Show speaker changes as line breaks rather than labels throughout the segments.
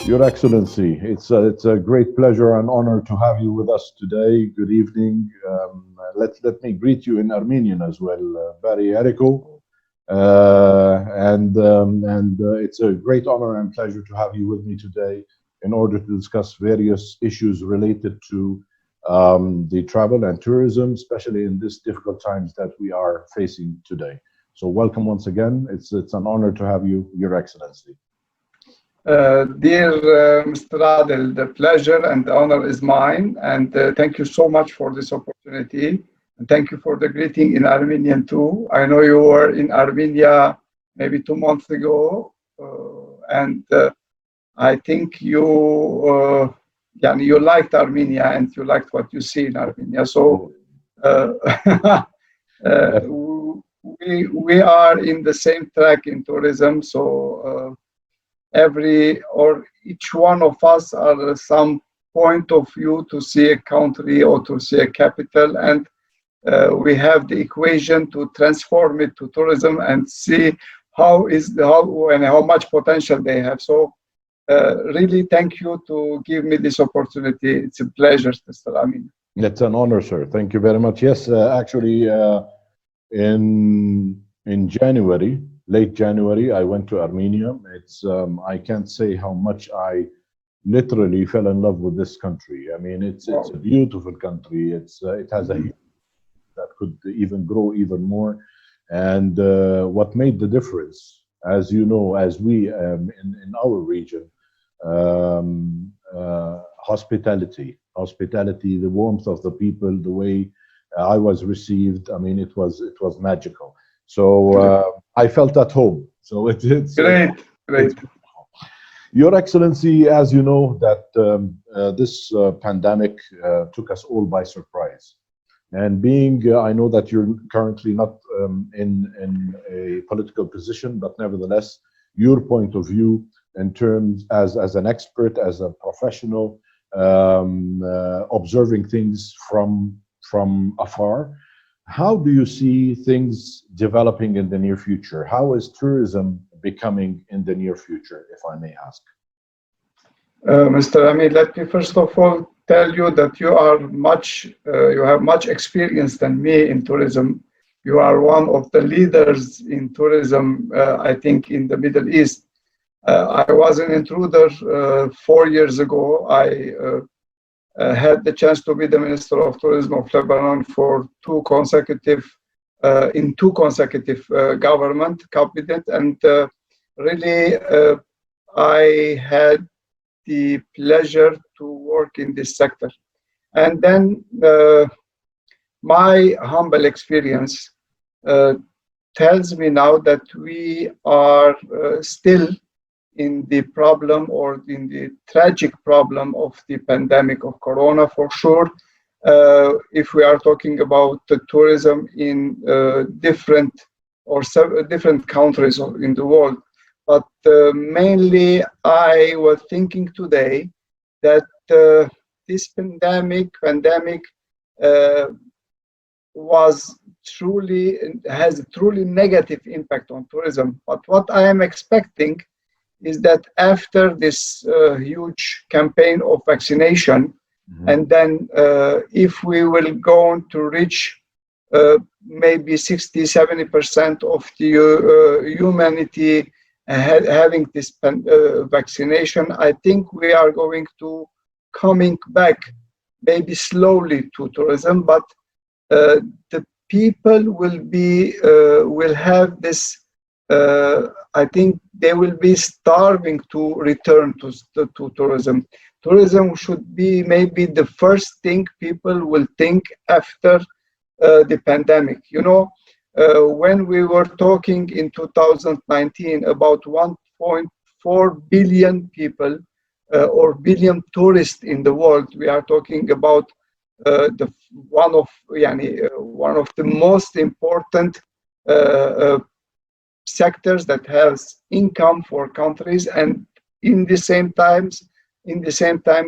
Your Excellency, it's a great pleasure and honor to have you with us today. Good evening. Let me greet you in Armenian as well. Bari Eriko. It's a great honor and pleasure to have you with me today in order to discuss various issues related to the travel and tourism, especially in these difficult times that we are facing today. So welcome once again. It's an honor to have you, Your Excellency.
Dear Mr. Adel, the pleasure and the honor is mine, and thank you so much for this opportunity. And thank you for the greeting in Armenian too. I know you were in Armenia maybe 2 months ago, and I think you liked Armenia and you liked what you see in Armenia. So we are in the same track in tourism. So each one of us are some point of view to see a country or to see a capital, and we have the equation to transform it to tourism and see how much potential they have. So really thank you to give me this opportunity. It's a pleasure, Mr. Amin.
It's an honor, sir. Thank you very much. Yes, actually in January, late January, I went to Armenia. It's I can't say how much I literally fell in love with this country. I mean, it's a beautiful country. It has a that could even grow even more. And what made the difference, as you know, as we in our region, hospitality, the warmth of the people, the way I was received. I mean, it was magical. So I felt at home. So it's
great.
Your Excellency, as you know, that this pandemic took us all by surprise. And I know that you're currently not in a political position, but nevertheless, your point of view in terms as an expert, as a professional, observing things from afar. How do you see things developing in the near future? How is tourism becoming in the near future, if I may ask?
Mr. Amin, let me first of all tell you that you have much experience than me in tourism. You are one of the leaders in tourism, I think, in the Middle East. I was an intruder 4 years ago. I had the chance to be the Minister of Tourism of Lebanon for two consecutive government cabinet, and really I had the pleasure to work in this sector. And then my humble experience tells me now that we are still in the problem, or in the tragic problem of the pandemic of Corona, for sure. If we are talking about the tourism in different countries in the world. But mainly I was thinking today that this pandemic has a truly negative impact on tourism. But what I am expecting is that after this huge campaign of vaccination, and then if we will go on to reach maybe 60-70% of the humanity having this vaccination, I think we are going to coming back maybe slowly to tourism, but the people will have this. I think they will be starving to return to tourism. Tourism should be maybe the first thing people will think after the pandemic. You know, when we were talking in 2019 about 1.4 billion people or billion tourists in the world, we are talking about one of the most important sectors that has income for countries, and in the same time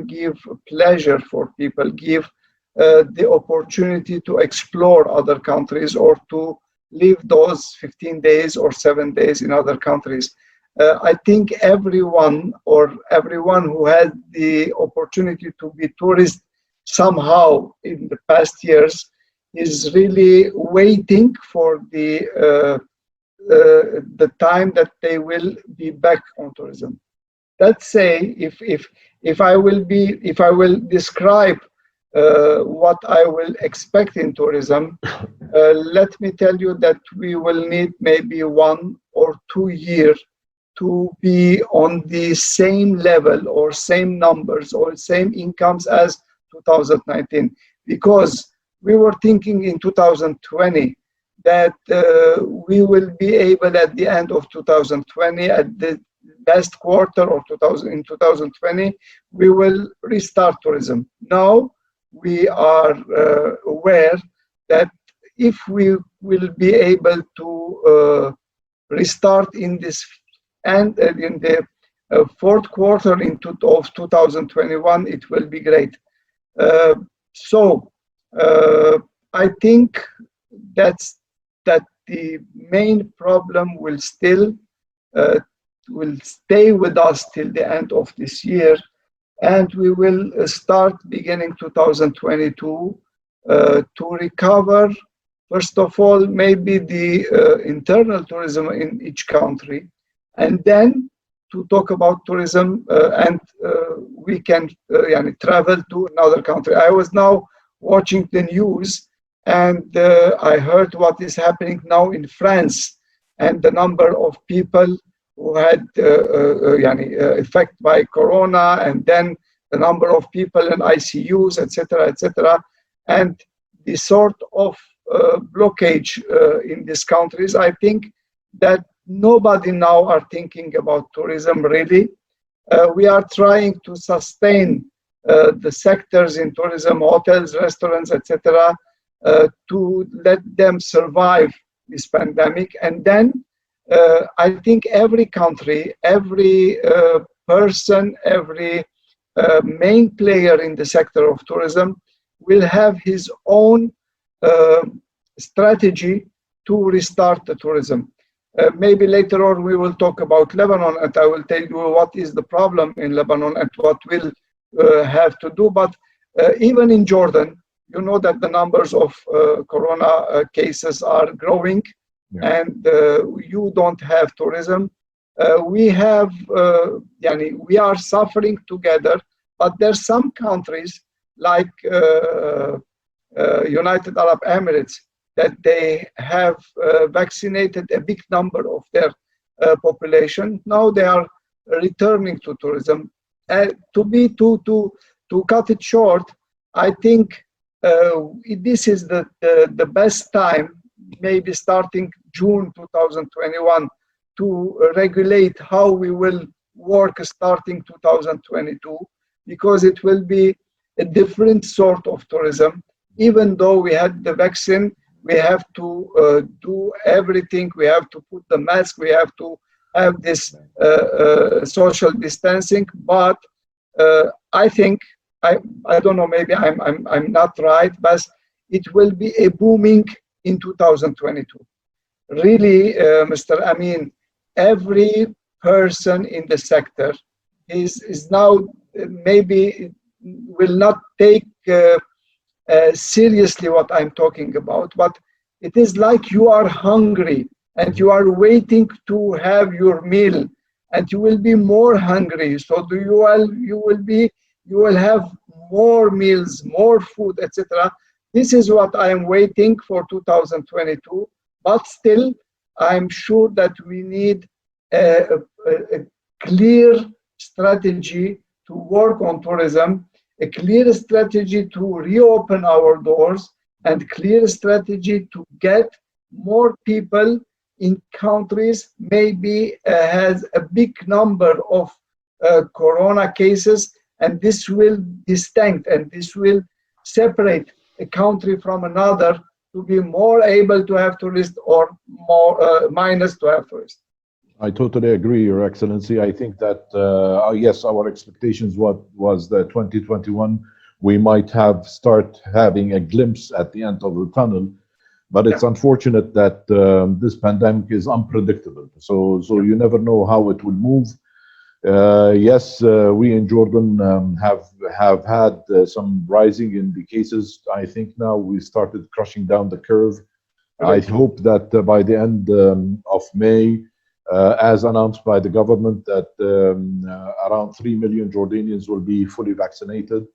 give pleasure for people, give the opportunity to explore other countries or to live those 15 days or 7 days in other countries. I think everyone who had the opportunity to be tourist somehow in the past years is really waiting for the time that they will be back on tourism. Let's say if I will describe what I will expect in tourism, let me tell you that we will need maybe 1 or 2 years to be on the same level or same numbers or same incomes as 2019, because we were thinking in 2020 that we will be able at the end of 2020, at the last quarter of 2020, we will restart tourism. Now we are aware that if we will be able to restart in this and in the fourth quarter of 2021, it will be great. So I think that the main problem will still will stay with us till the end of this year, and we will start beginning 2022 to recover. First of all, maybe the internal tourism in each country, and then to talk about tourism and we can travel to another country. I was now watching the news and I heard what is happening now in France and the number of people who had affected by corona, and then the number of people in ICUs, etc., and the sort of blockage in these countries. I think that nobody now are thinking about tourism really. We are trying to sustain the sectors in tourism, hotels, restaurants, etc., to let them survive this pandemic. And then I think every country, every person, every main player in the sector of tourism will have his own strategy to restart the tourism. Maybe later on we will talk about Lebanon, and I will tell you what is the problem in Lebanon and what we'll have to do. But even in Jordan, you know that the numbers of corona cases are growing, and you don't have tourism. We have, we are suffering together, but there's some countries like United Arab Emirates that they have vaccinated a big number of their population. Now they are returning to tourism. To cut it short, I think this is the best time, maybe starting June 2021, to regulate how we will work starting 2022, because it will be a different sort of tourism. Even though we had the vaccine, we have to do everything. We have to put the mask. We have to have this social distancing. But I think I don't know. Maybe I'm not right, but it will be a booming in 2022. Really, Mr. Amin, every person in the sector is now maybe will not take seriously what I'm talking about, but it is like you are hungry and you are waiting to have your meal, and you will be more hungry. So you will have more meals, more food, etc. This is what I am waiting for 2022. But still, I'm sure that we need a clear strategy to work on tourism, a clear strategy to reopen our doors, and clear strategy to get more people in countries maybe has a big number of corona cases, and this will distinct and this will separate a country from another to be more able to have tourists or more minus to have tourists.
I totally agree, Your Excellency. I think that, yes, our expectations was that 2021, we might start having a glimpse at the end of the tunnel. But it's unfortunate that this pandemic is unpredictable. So you never know how it will move. Yes, we in Jordan have had some rising in the cases. I think now we started crushing down the curve. I hope that by the end of May, as announced by the government, that around 3 million Jordanians will be fully vaccinated.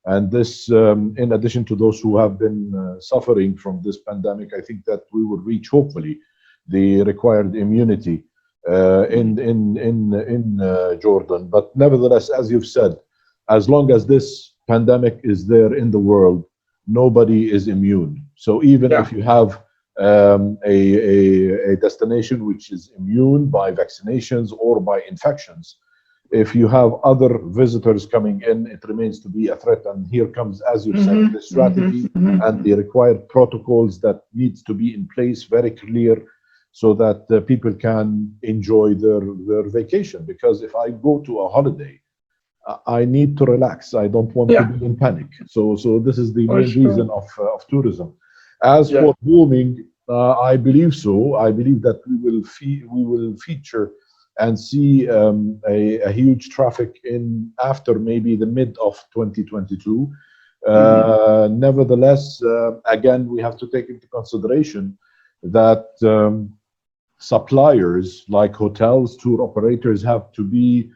And this, in addition to those who have been suffering from this pandemic, I think that we will reach, hopefully, the required immunity in Jordan. But nevertheless, as you've said, as long as this pandemic is there in the world, nobody is immune. So even if you have a destination which is immune by vaccinations or by infections, if you have other visitors coming in, it remains to be a threat. And here comes, as you said, the strategy and the required protocols that needs to be in place, very clear, so that people can enjoy their vacation. Because if I go to a holiday, I need to relax. I don't want to be in panic. So this is the main reason of tourism. As for booming, I believe so. I believe that we will feature and see a huge traffic in after maybe the mid of 2022. Nevertheless, again, we have to take into consideration that suppliers like hotels, tour operators have to be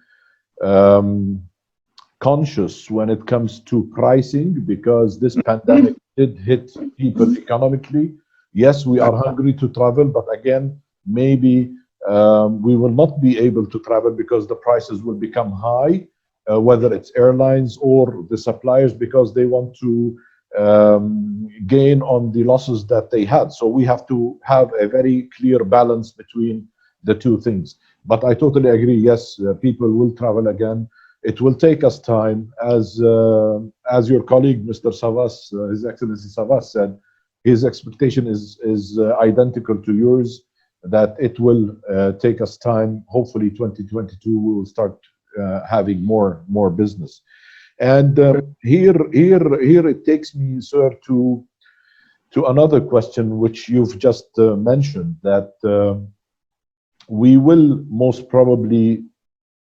conscious when it comes to pricing, because this pandemic did hit people economically. Yes, we are hungry to travel, but again, maybe we will not be able to travel because the prices will become high, whether it's airlines or the suppliers, because they want to gain on the losses that they had. So we have to have a very clear balance between the two things. But I totally agree. Yes, people will travel again. It will take us time, as your colleague, Mr. Savas, His Excellency Savas said. His expectation is identical to yours, that it will take us time. Hopefully 2022 we will start having more business. And here it takes me, sir, to another question which you've just mentioned, that we will most probably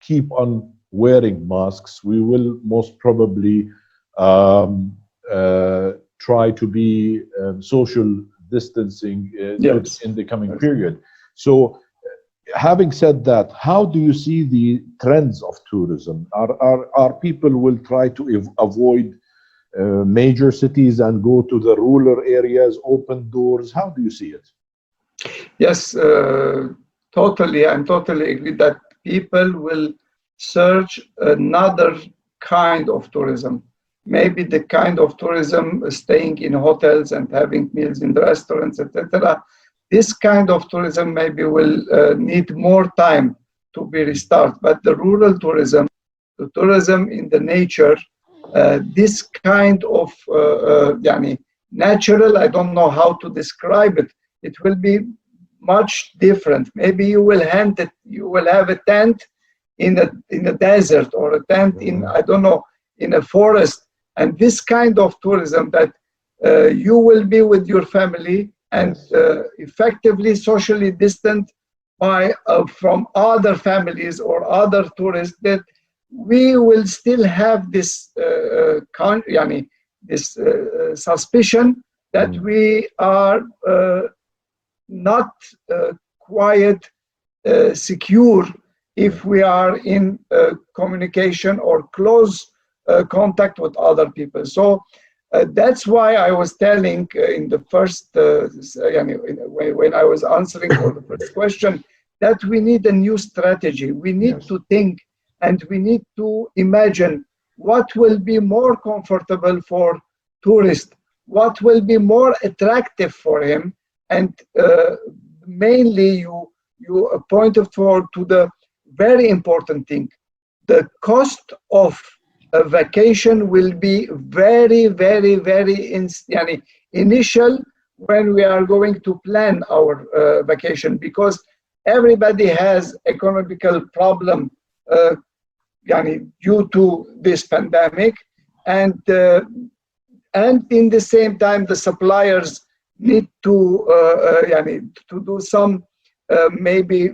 keep on wearing masks. We will most probably try to be social distancing in the coming period. So having said that, how do you see the trends of tourism? Are people will try to avoid major cities and go to the rural areas, open doors? How do you see it?
Yes, totally. I'm totally agree that people will search another kind of tourism. Maybe the kind of tourism staying in hotels and having meals in the restaurants, etc. This kind of tourism maybe will need more time to be restarted. But the rural tourism, the tourism in the nature, this kind of natural, I don't know how to describe it. It will be much different. Maybe you will have a tent in the desert, or a tent in, I don't know, in a forest. And this kind of tourism that you will be with your family and effectively socially distant from other families or other tourists, that we will still have this suspicion that we are not quite secure if we are in communication or close contact with other people. So that's why I was telling in the first, when I was answering for the first question, that we need a new strategy. We need to think, and we need to imagine what will be more comfortable for tourists, what will be more attractive for him, and mainly you pointed to the very important thing. The cost of a vacation will be very, very, very initial when we are going to plan our vacation, because everybody has economical problem due to this pandemic, and in the same time the suppliers need to do some maybe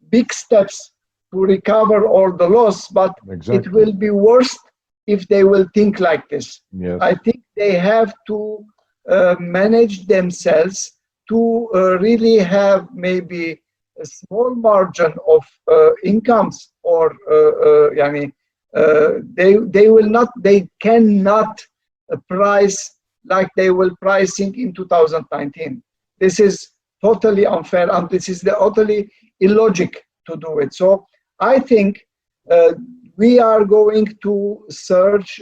big steps to recover all the loss, but it will be worse if they will think like this.
Yes.
I think they have to manage themselves to really have maybe a small margin of incomes, or they cannot price like they will pricing in 2019. This is totally unfair, and this is totally illogic to do it. So I think we are going to search,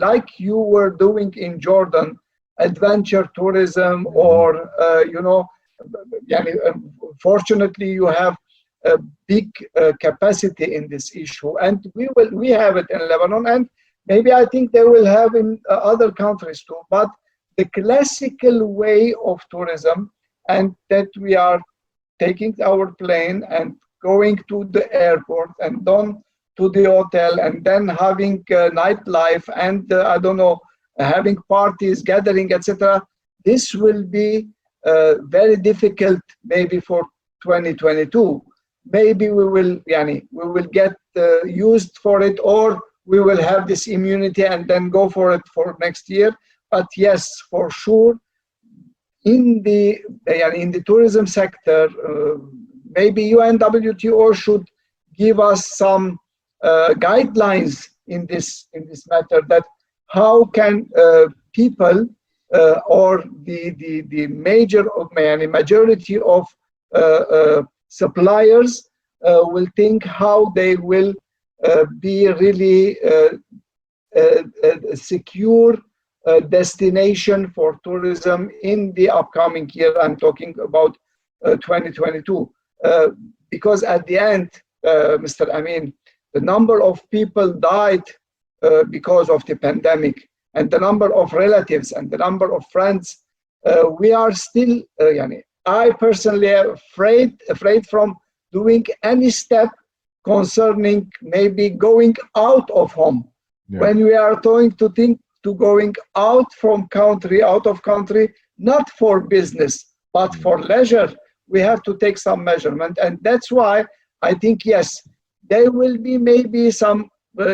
like you were doing in Jordan, adventure tourism, or fortunately you have a big capacity in this issue, and we have it in Lebanon, and maybe I think they will have in other countries too. But the classical way of tourism, and that we are taking our plane and going to the airport and then to the hotel and then having nightlife and I don't know, having parties, gathering, etc. This will be very difficult maybe for 2022. Maybe we will get used for it, or we will have this immunity and then go for it for next year. But yes, for sure, in the tourism sector, maybe UNWTO should give us some guidelines in this matter, that how can people or the majority of suppliers will think how they will be really a secure destination for tourism in the upcoming year. I'm talking about 2022, because at the end, Mr. Amin, the number of people died because of the pandemic, and the number of relatives and the number of friends, we are still, I personally am afraid from doing any step concerning maybe going out of home. Yeah. When we are going to think to going out of country, not for business, but for leisure, we have to take some measurement. And that's why I think, yes, there will be maybe some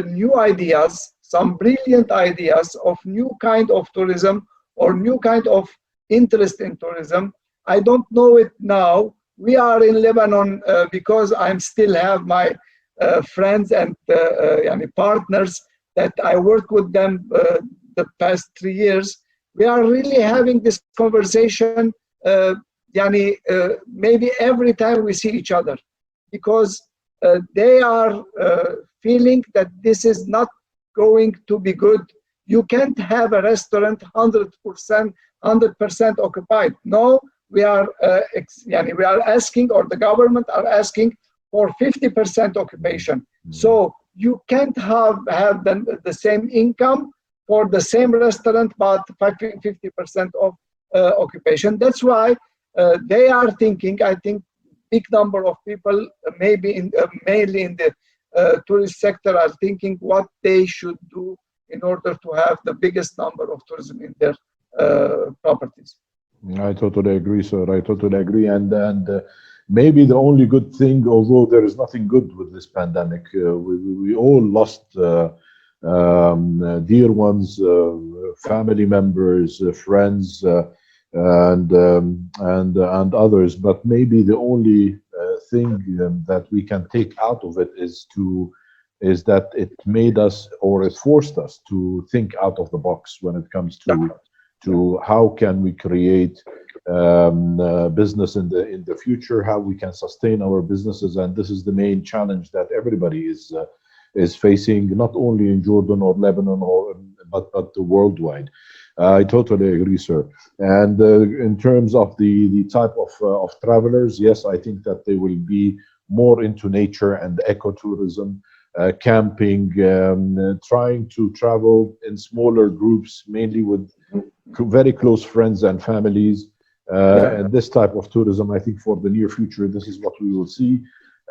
new ideas, some brilliant ideas of new kind of tourism or new kind of interest in tourism. I don't know it now. We are in Lebanon because I still have my friends and partners that I work with them the past 3 years. We are really having this conversation maybe every time we see each other, because they are feeling that this is not going to be good. You can't have a restaurant 100% occupied. No, we are asking, or the government are asking for 50% occupation. Mm-hmm. So you can't have the same income for the same restaurant, but 50% of occupation. That's why they are thinking, I think, big number of people, maybe mainly in the tourist sector, are thinking what they should do in order to have the biggest number of tourism in their properties.
I totally agree, sir. I totally agree. And maybe the only good thing, although there is nothing good with this pandemic, we all lost dear ones, family members, friends, and others. But maybe the only thing that we can take out of it is that it made us, or it forced us to think out of the box when it comes to how can we create business in the future, how we can sustain our businesses. And this is the main challenge that everybody is facing, not only in Jordan or Lebanon, but worldwide. I totally agree, sir. And in terms of the type of travelers, yes, I think that they will be more into nature and ecotourism, camping, trying to travel in smaller groups, mainly with very close friends and families. And this type of tourism, I think for the near future, this is what we will see.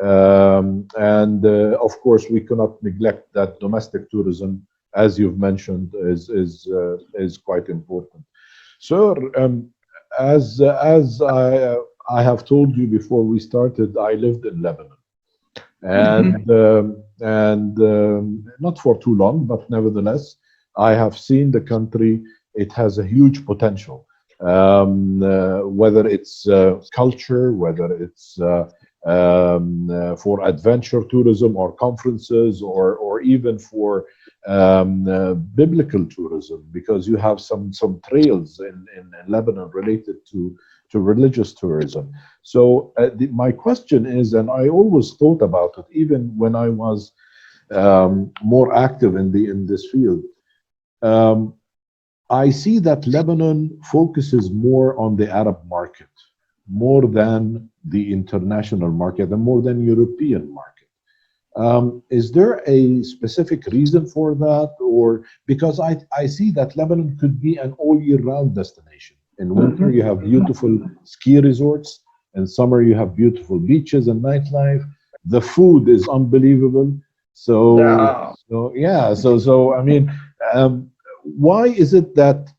Of course, we cannot neglect that domestic tourism, as you've mentioned, is quite important. Sir, as I have told you before we started, I lived in Lebanon, and not for too long, but nevertheless, I have seen the country. It has a huge potential, whether it's culture, whether it's for adventure tourism or conferences, or even for biblical tourism, because you have some trails in Lebanon related to religious tourism. So my question is, and I always thought about it, even when I was more active in this field. I see that Lebanon focuses more on the Arab market, more than the international market, and more than European market. Is there a specific reason for that? Or because I see that Lebanon could be an all-year-round destination. In winter, you have beautiful ski resorts. In summer, you have beautiful beaches and nightlife. The food is unbelievable. So I mean, why is it that,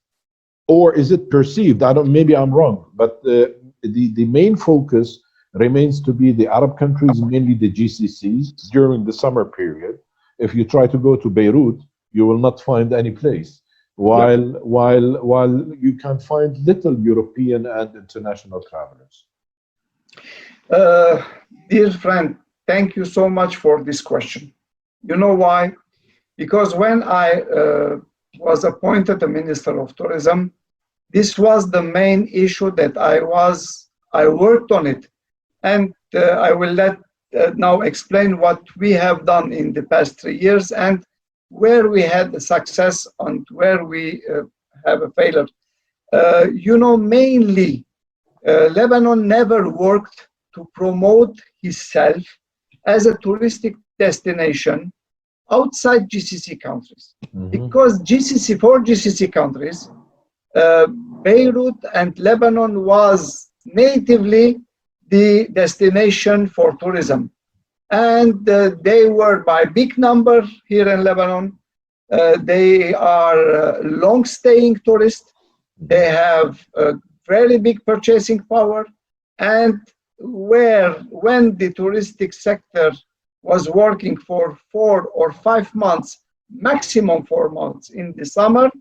or is it perceived? I don't. Maybe I'm wrong, but the main focus remains to be the Arab countries, mainly the GCCs, during the summer period. If you try to go to Beirut, you will not find any place. While you can find little European and international travelers.
Dear friend, thank you so much for this question. You know why? Because when I was appointed the Minister of Tourism, this was the main issue that I worked on it. And I will now explain what we have done in the past 3 years and where we had the success and where we have a failure. You know, mainly Lebanon never worked to promote itself as a touristic destination outside GCC countries. Because for GCC countries, Beirut and Lebanon was natively the destination for tourism. And they were by big number here in Lebanon. They are long-staying tourists. They have a very big purchasing power. And when the touristic sector was working for 4 or 5 months, maximum 4 months in the summer,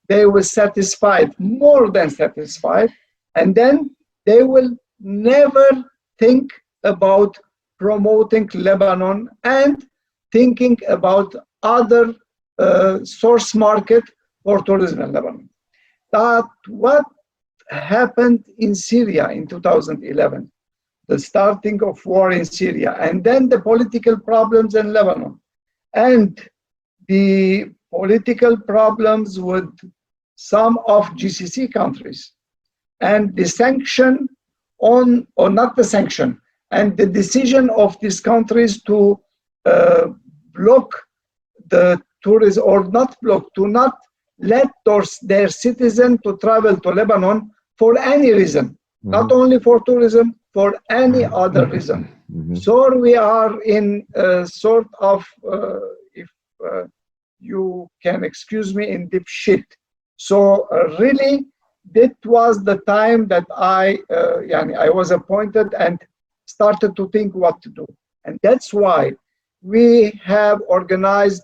they were satisfied, more than satisfied. And then they will never think about promoting Lebanon and thinking about other source market for tourism in Lebanon. That what happened in Syria in 2011, the starting of war in Syria, and then the political problems in Lebanon, and the political problems with some of GCC countries, and the sanction on, or not the sanction, and the decision of these countries to block the tourism, or not block, to not let their citizens to travel to Lebanon for any reason, not only for tourism, for any other reason. So we are in a sort of, if you can excuse me, in deep shit. So really, that was the time that I was appointed and started to think what to do. And that's why we have organized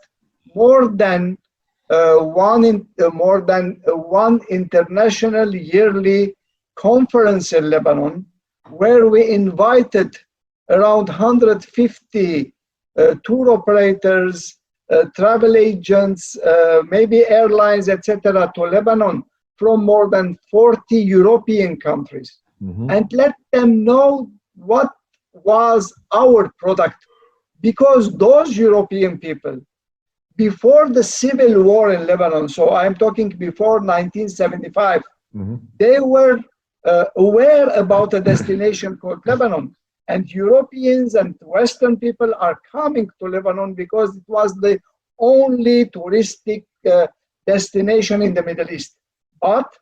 more than one international yearly conference in Lebanon, where we invited around 150 tour operators, travel agents, maybe airlines, etc., to Lebanon from more than 40 European countries, and let them know what was our product. Because those European people, before the civil war in Lebanon, so I'm talking before 1975, they were aware about a destination called Lebanon. And Europeans and Western people are coming to Lebanon because it was the only touristic destination in the Middle East. But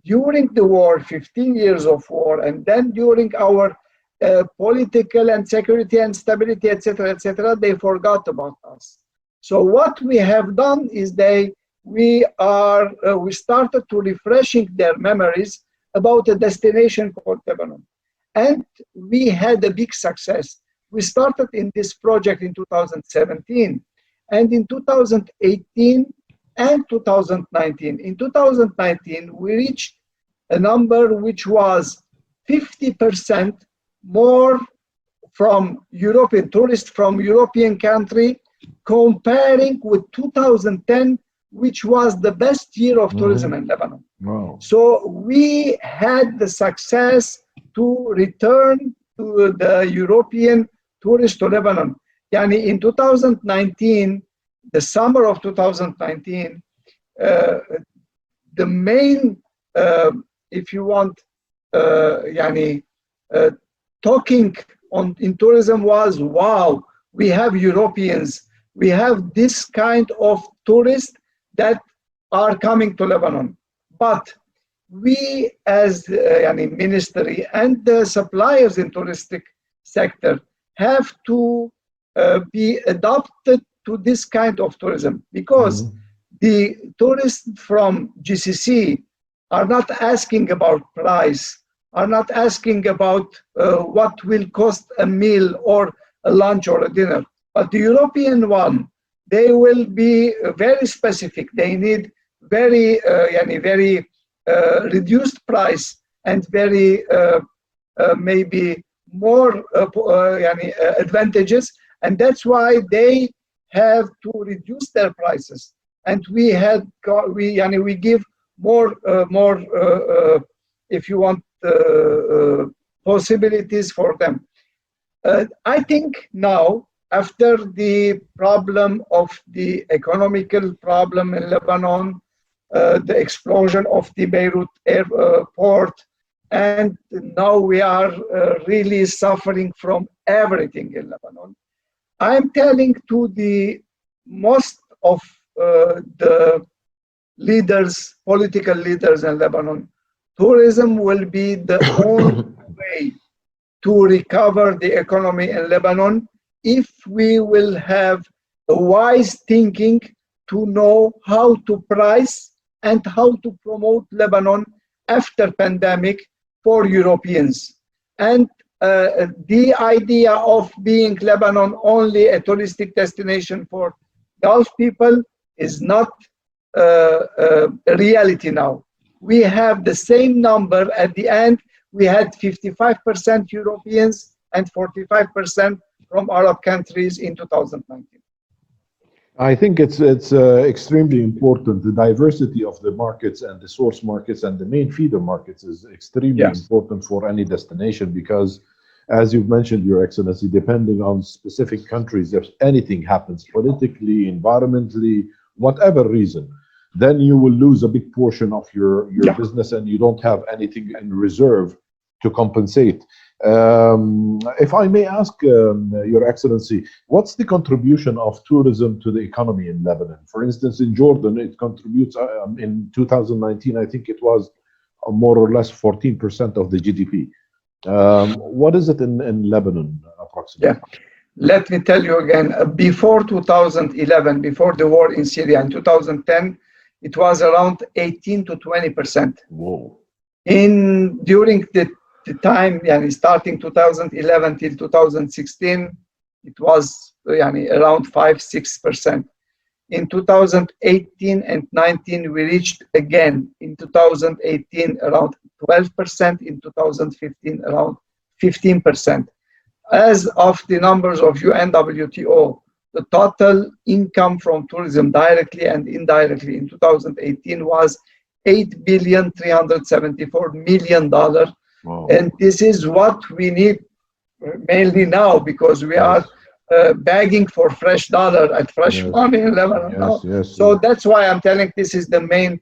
during the war, 15 years of war, and then during our political and security and stability, etc., they forgot about us. So what we have done is we started to refreshing their memories about a destination called Lebanon. And we had a big success. We started in this project in 2017, and in 2018 and 2019. In 2019, we reached a number which was 50% more from European tourists from European country, comparing with 2010, which was the best year of tourism in Lebanon.
Wow.
So we had the success to return to the European tourists to Lebanon. Yani in 2019, the summer of 2019, the main, if you want, talking in tourism was, wow, we have Europeans, we have this kind of tourists that are coming to Lebanon. But we as ministry and the suppliers in touristic sector have to be adapted to this kind of tourism, because the tourists from GCC are not asking about price, are not asking about what will cost a meal or a lunch or a dinner. But the European one, they will be very specific. They need very, very reduced price and very maybe more advantages, and that's why they have to reduce their prices. And we give more, if you want, possibilities for them. I think now, after the problem of the economical problem in Lebanon, the explosion of the Beirut airport, and now we are really suffering from everything in Lebanon. I'm telling to the most of the leaders, political leaders in Lebanon, tourism will be the only way to recover the economy in Lebanon if we will have a wise thinking to know how to price and how to promote Lebanon after pandemic for Europeans. And the idea of being Lebanon only a touristic destination for Gulf people is not a reality now. We have the same number at the end. We had 55% Europeans and 45% from Arab countries in 2019.
I think it's extremely important. The diversity of the markets and the source markets and the main feeder markets is extremely important for any destination, because, as you've mentioned, Your Excellency, depending on specific countries, if anything happens politically, environmentally, whatever reason, then you will lose a big portion of your business, and you don't have anything in reserve to compensate. If I may ask, Your Excellency, what's the contribution of tourism to the economy in Lebanon? For instance, in Jordan, it contributes in 2019, I think it was more or less 14% of the GDP. What is it in Lebanon, approximately?
Yeah, let me tell you again, before 2011, before the war in Syria in 2010, it was around 18 to 20%.
Whoa.
During the time, starting 2011 till 2016, it was around 5-6%. In 2018 and 19, we reached again in 2018 around 12%, in 2015 around 15%. As of the numbers of UNWTO, the total income from tourism directly and indirectly in 2018 was $8,374,000,000.
Wow.
And this is what we need mainly now, because we are begging for fresh dollar and fresh money in Lebanon now. So that's why I'm telling this is the main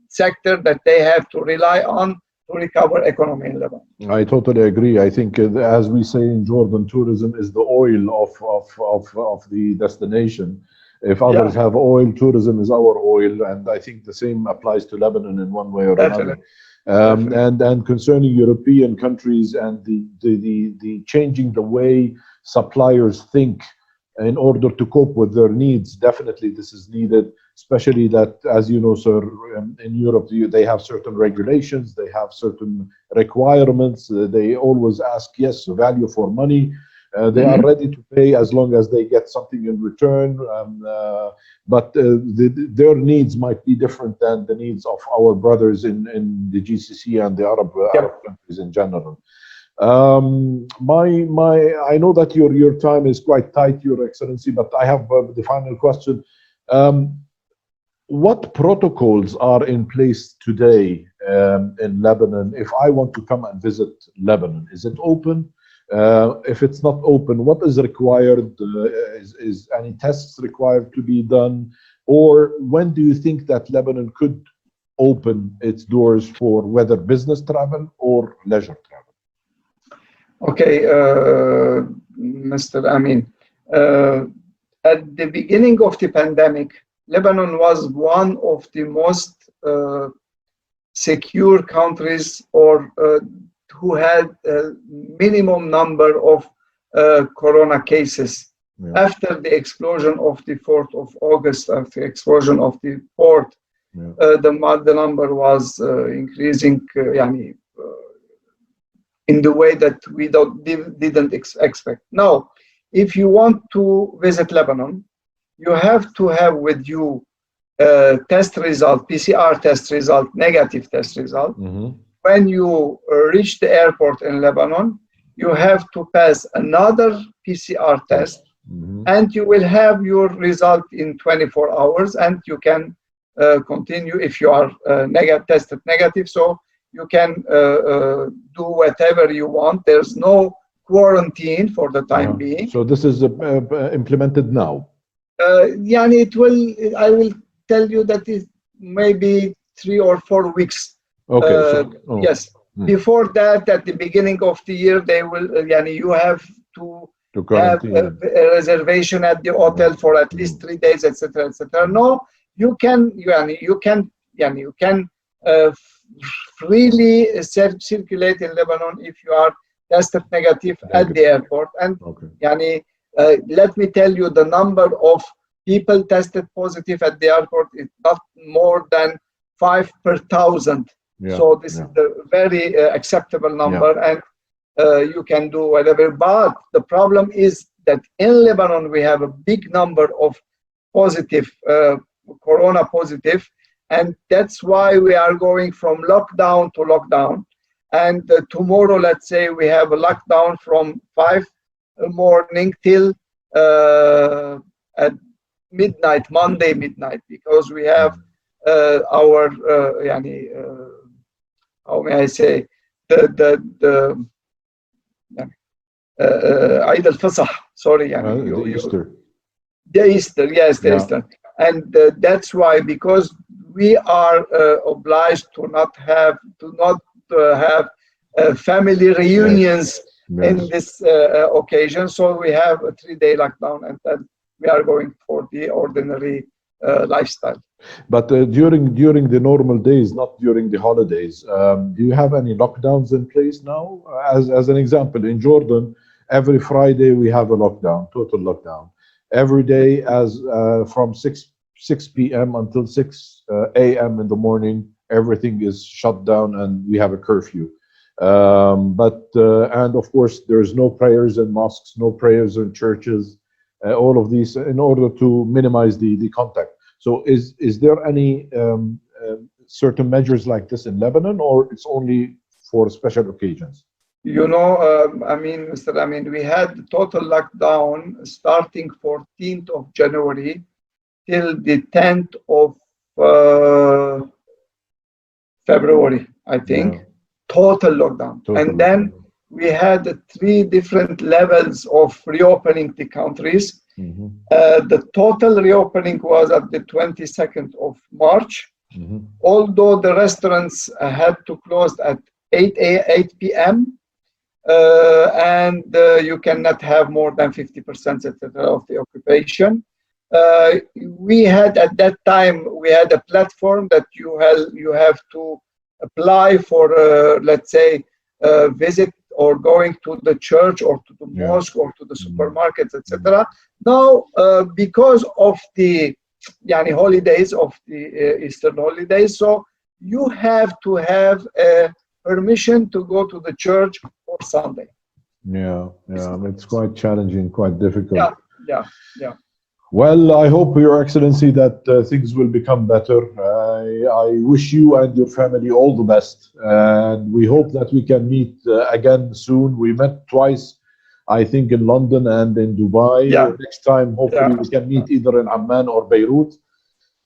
sector that they have to rely on to recover economy in Lebanon.
I totally agree. I think, as we say in Jordan, tourism is the oil of the destination. If others have oil, tourism is our oil, and I think the same applies to Lebanon in one way or another. And concerning European countries and the changing the way suppliers think in order to cope with their needs. Definitely this is needed, especially that, as you know, sir, in Europe, they have certain regulations, they have certain requirements. They always ask, yes, value for money. They are ready to pay as long as they get something in return. But their needs might be different than the needs of our brothers in the GCC and the Arab countries in general. I know that your time is quite tight, Your Excellency, but I have the final question. What protocols are in place today in Lebanon? If I want to come and visit Lebanon, is it open? If it's not open, what is required? Is any tests required to be done? Or when do you think that Lebanon could open its doors for whether business travel or leisure travel?
Okay, Mr. Amin. At the beginning of the pandemic, Lebanon was one of the most secure countries, or who had a minimum number of corona cases. After the explosion of the 4th of August, after the explosion of the port, the number was increasing in the way that we didn't expect. Now, if you want to visit Lebanon, you have to have with you test result, PCR test result, negative test result. When you reach the airport in Lebanon, you have to pass another PCR test, and you will have your result in 24 hours, and you can continue if you are tested negative. So you can do whatever you want. There's no quarantine for the time being.
So this is implemented now?
It will. I will tell you that it maybe 3 or 4 weeks.
Okay.
Yes. Before that, at the beginning of the year, they will. You have to have a reservation at the hotel for at least 3 days, etc., etc. No, you can. You can freely circulate in Lebanon if you are tested negative at the airport. And let me tell you, the number of people tested positive at the airport is not more than 5 per 1,000. So this is a very acceptable number, and you can do whatever. But the problem is that in Lebanon we have a big number of positive, corona positive, and that's why we are going from lockdown to lockdown. And tomorrow, let's say, we have a lockdown from 5 morning till at midnight, Monday midnight, because we have our how may I say, the Eid al-Fasah, sorry,
the Easter.
The Easter, yes, the Easter. And that's why, because we are obliged to not have family reunions in this occasion. So we have a 3-day lockdown, and then we are going for the ordinary lifestyle.
But during the normal days, not during the holidays, do you have any lockdowns in place now? As an example, in Jordan, every Friday we have a lockdown, total lockdown. Every day, as from 6 p.m. until 6 a.m. in the morning, everything is shut down, and we have a curfew. And of course, there's no prayers in mosques, no prayers in churches, all of these in order to minimize the contact. So is there any certain measures like this in Lebanon, or it's only for special occasions?
Mr. Amin, we had total lockdown starting 14th of January till the 10th of February, I think. Total lockdown. And then we had 3 different levels of reopening the countries. The total reopening was at the 22nd of March, although the restaurants had to close at 8 p.m. And you cannot have more than 50% of the occupation. We had at that time, we had a platform that you have to apply for, let's say, visit or going to the church or to the mosque or to the supermarkets, etc. Now, because of the holidays, of the Eastern holidays, so you have to have a permission to go to the church for Sunday.
Yeah, it's quite challenging, quite difficult.
Yeah.
Well, I hope, Your Excellency, that things will become better. I wish you and your family all the best, and we hope that we can meet again soon. We met twice, I think, in London and in Dubai. Next time, hopefully, we can meet either in Amman or Beirut.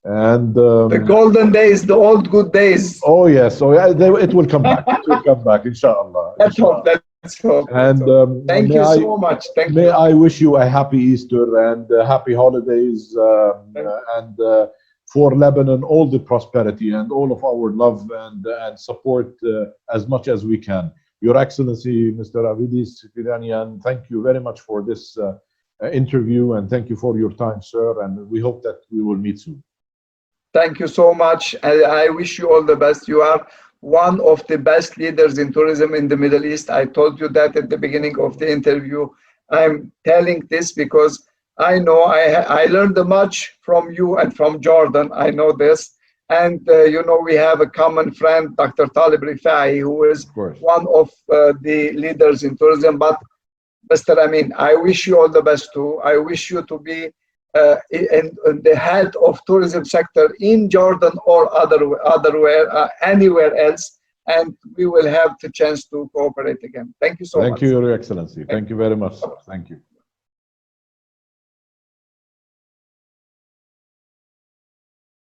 And
the golden days, the old good days.
Oh yes, it will come back. It will come back, inshallah.
Let's hope. And thank you so much. Thank you.
I wish you a happy Easter and happy holidays, and for Lebanon, all the prosperity and all of our love and support as much as we can. Your Excellency, Mr. Avedis Guidanian, thank you very much for this interview, and thank you for your time, sir. And we hope that we will meet soon.
Thank you so much. I wish you all the best. You are one of the best leaders in tourism in the Middle East. I told you that at the beginning of the interview. I'm telling this because I know I learned much from you and from Jordan. I know this. And, we have a common friend, Dr. Talib Rifai, who is one of the leaders in tourism. But, Mr. Amin, I wish you all the best too. I wish you to be in the head of tourism sector in Jordan or anywhere else, and we will have the chance to cooperate again. Thank you so much.
Thank you, Your Excellency. Thank you very much, sir. Thank you.